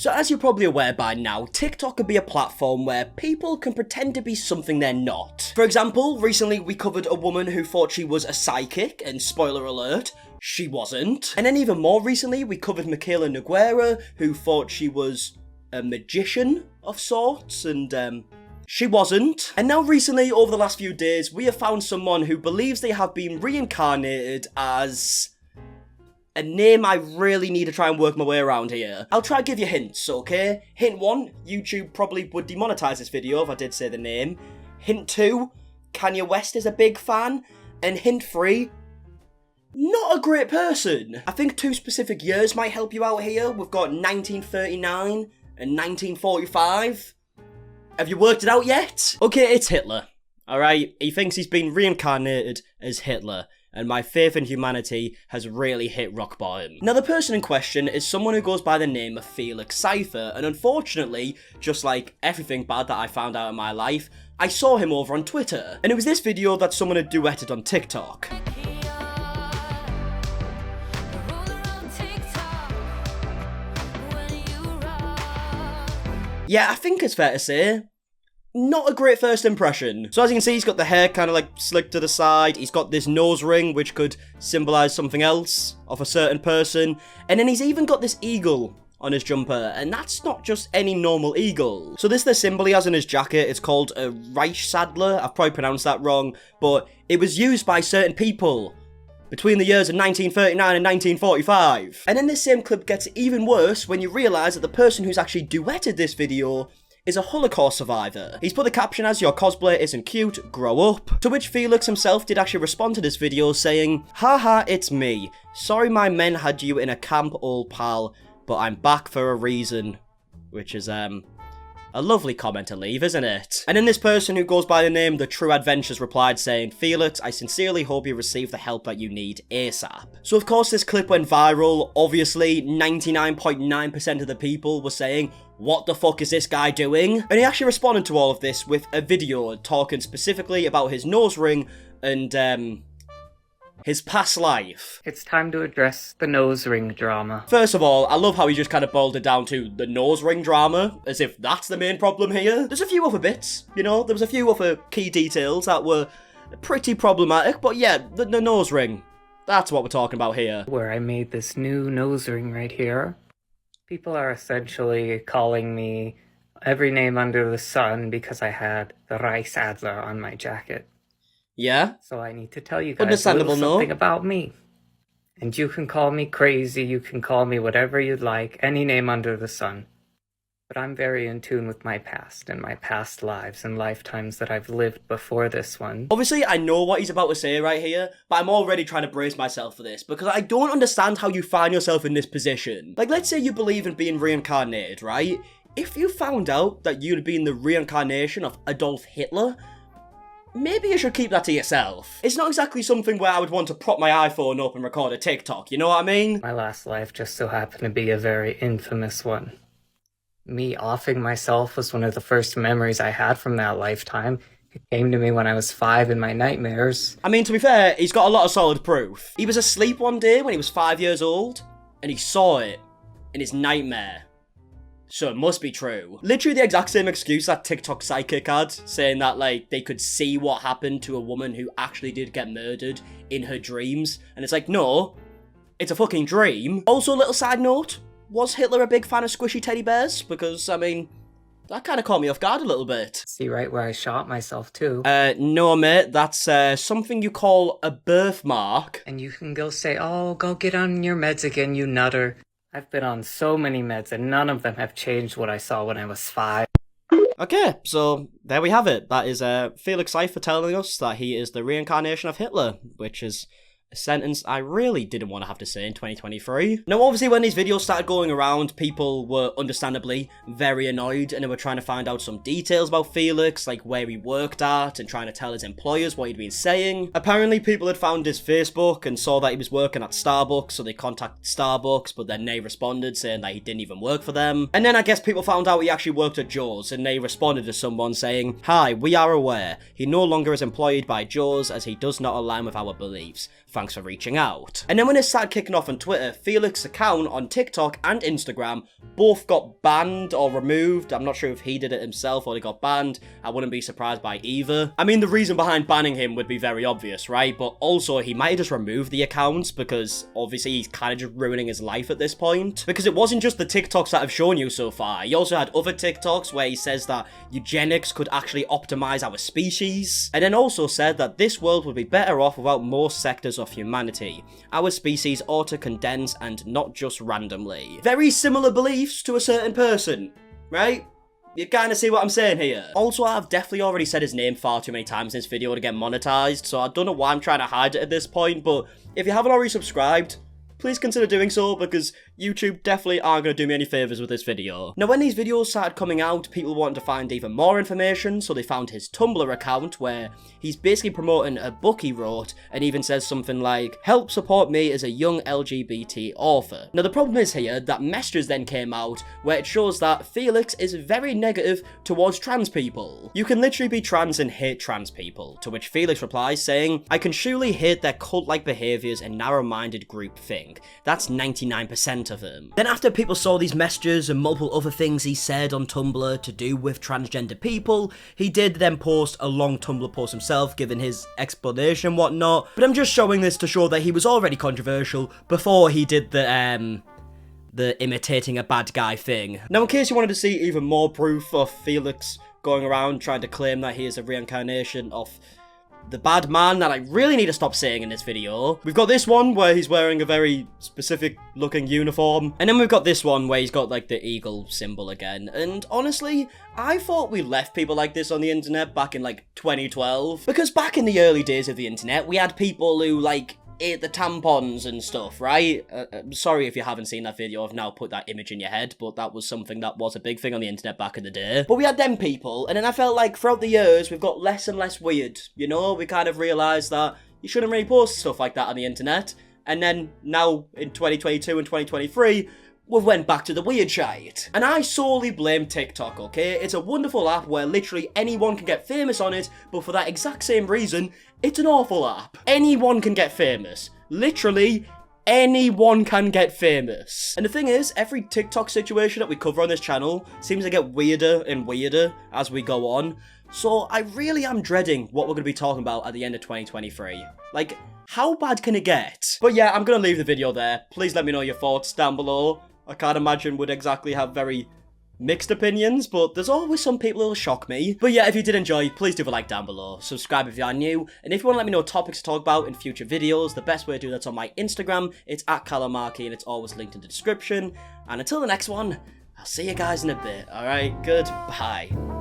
So as you're probably aware by now, TikTok can be a platform where people can pretend to be something they're not. For example, recently we covered a woman who thought she was a psychic, and spoiler alert, she wasn't. And then even more recently, we covered Michaela Nogueira, who thought she was a magician of sorts, and she wasn't. And now recently, over the last few days, we have found someone who believes they have been reincarnated as a name I really need to try and work my way around here. I'll try to give you hints, okay? Hint 1, YouTube probably would demonetize this video if I did say the name. Hint 2, Kanye West is a big fan. And hint 3, not a great person. I think 2 specific years might help you out here. We've got 1939 and 1945. Have you worked it out yet? Okay, it's Hitler. Alright, he thinks he's been reincarnated as Hitler, and my faith in humanity has really hit rock bottom. Now, the person in question is someone who goes by the name of Felix Cipher, and unfortunately, just like everything bad that I found out in my life, I saw him over on Twitter. And it was this video that someone had duetted on TikTok. Yeah, I think it's fair to say, not a great first impression. So as you can see, he's got the hair kind of like slicked to the side. He's got this nose ring, which could symbolize something else of a certain person. And then he's even got this eagle on his jumper, and that's not just any normal eagle. So this is the symbol he has in his jacket. It's called a Reichsadler. I've probably pronounced that wrong, but it was used by certain people between the years of 1939 and 1945. And then this same clip gets even worse when you realise that the person who's actually duetted this video is a Holocaust survivor. He's put the caption as, "Your cosplay isn't cute, grow up." To which Felix himself did actually respond to this video saying, "Haha, it's me. Sorry my men had you in a camp, old pal, but I'm back for a reason." Which is, a lovely comment to leave, isn't it? And then this person who goes by the name The True Adventures replied saying, "Felix, I sincerely hope you receive the help that you need ASAP." So of course this clip went viral. Obviously 99.9% of the people were saying, "What the fuck is this guy doing?" And he actually responded to all of this with a video talking specifically about his nose ring and his past life. It's time to address the nose ring drama. First of all, I love how he just kind of boiled it down to the nose ring drama, as if that's the main problem here. There's a few other bits, you know, there was a few other key details that were pretty problematic, but yeah, the nose ring, that's what we're talking about here. Where I made this new nose ring right here. People are essentially calling me every name under the sun because I had the Reichsadler on my jacket. Yeah? So I need to tell you guys Understandable, something no? about me. And you can call me crazy, you can call me whatever you'd like, any name under the sun. But I'm very in tune with my past and my past lives and lifetimes that I've lived before this one. Obviously, I know what he's about to say right here, but I'm already trying to brace myself for this, because I don't understand how you find yourself in this position. Like, let's say you believe in being reincarnated, right? If you found out that you'd been the reincarnation of Adolf Hitler, maybe you should keep that to yourself. It's not exactly something where I would want to prop my iPhone up and record a TikTok, you know what I mean? My last life just so happened to be a very infamous one. Me offing myself was one of the first memories I had from that lifetime. It came to me when I was 5 in my nightmares. I mean, to be fair, he's got a lot of solid proof. He was asleep one day when he was 5 years old, and he saw it in his nightmare. So it must be true. Literally the exact same excuse that TikTok psychic had, saying that, like, they could see what happened to a woman who actually did get murdered in her dreams. And it's like, no, it's a fucking dream. Also, little side note, was Hitler a big fan of squishy teddy bears? Because, I mean, that kind of caught me off guard a little bit. See right where I shot myself, too. No, mate, that's something you call a birthmark. And you can go say, "Oh, go get on your meds again, you nutter." I've been on so many meds and none of them have changed what I saw when I was 5. Okay, so there we have it. That is Felix Cipher telling us that he is the reincarnation of Hitler, which is a sentence I really didn't want to have to say in 2023. Now, obviously, when these videos started going around, people were understandably very annoyed, and they were trying to find out some details about Felix, like where he worked at, and trying to tell his employers what he'd been saying. Apparently, people had found his Facebook and saw that he was working at Starbucks, so they contacted Starbucks, but then they responded saying that he didn't even work for them. And then I guess people found out he actually worked at Joe's, and they responded to someone saying, "Hi, we are aware. He no longer is employed by Joe's as he does not align with our beliefs. thanks for reaching out. And then when it started kicking off on Twitter, Felix's account on TikTok and Instagram both got banned or removed. I'm not sure if he did it himself or he got banned. I wouldn't be surprised by either. I mean, the reason behind banning him would be very obvious, right? But also, he might have just removed the accounts because obviously he's kind of just ruining his life at this point. Because it wasn't just the TikToks that I've shown you so far. He also had other TikToks where he says that eugenics could actually optimize our species. And then also said that this world would be better off without more sectors of humanity. Our species ought to condense and not just randomly. Very similar beliefs to a certain person, right? You kind of see what I'm saying here. Also, I've definitely already said his name far too many times in this video to get monetized, so I don't know why I'm trying to hide it at this point, but if you haven't already subscribed, please consider doing so, because YouTube definitely aren't going to do me any favours with this video. Now, when these videos started coming out, people wanted to find even more information, so they found his Tumblr account, where he's basically promoting a book he wrote, and even says something like, "Help support me as a young LGBT author." Now, the problem is here that messages then came out where it shows that Felix is very negative towards trans people. You can literally be trans and hate trans people, to which Felix replies saying, "I can surely hate their cult-like behaviours and narrow-minded group thing. That's 99% of them." Then after people saw these messages and multiple other things he said on Tumblr to do with transgender people, he did then post a long Tumblr post himself giving his explanation and whatnot, but I'm just showing this to show that he was already controversial before he did the imitating a bad guy thing. Now, in case you wanted to see even more proof of Felix going around trying to claim that he is a reincarnation of the bad man that I really need to stop saying in this video, we've got this one where he's wearing a very specific looking uniform, and then we've got this one where he's got like the eagle symbol again. And honestly, I thought we left people like this on the internet back in like 2012, because back in the early days of the internet, we had people who like ate the tampons and stuff, right? I'm sorry if you haven't seen that video, I've now put that image in your head, but that was something that was a big thing on the internet back in the day. But we had them people, and then I felt like throughout the years, we've got less and less weird, you know? We kind of realised that you shouldn't really post stuff like that on the internet, and then now in 2022 and 2023, we've went back to the weird shite. And I solely blame TikTok, okay? It's a wonderful app where literally anyone can get famous on it, but for that exact same reason, it's an awful app. Anyone can get famous. Literally, anyone can get famous. And the thing is, every TikTok situation that we cover on this channel seems to get weirder and weirder as we go on. So I really am dreading what we're going to be talking about at the end of 2023. Like, how bad can it get? But yeah, I'm going to leave the video there. Please let me know your thoughts down below. I can't imagine would exactly have very mixed opinions, but there's always some people who'll shock me. But yeah, if you did enjoy, please do a like down below. Subscribe if you are new. And if you want to let me know topics to talk about in future videos, the best way to do that's on my Instagram. It's @MARKIE and it's always linked in the description. And until the next one, I'll see you guys in a bit. Alright, goodbye.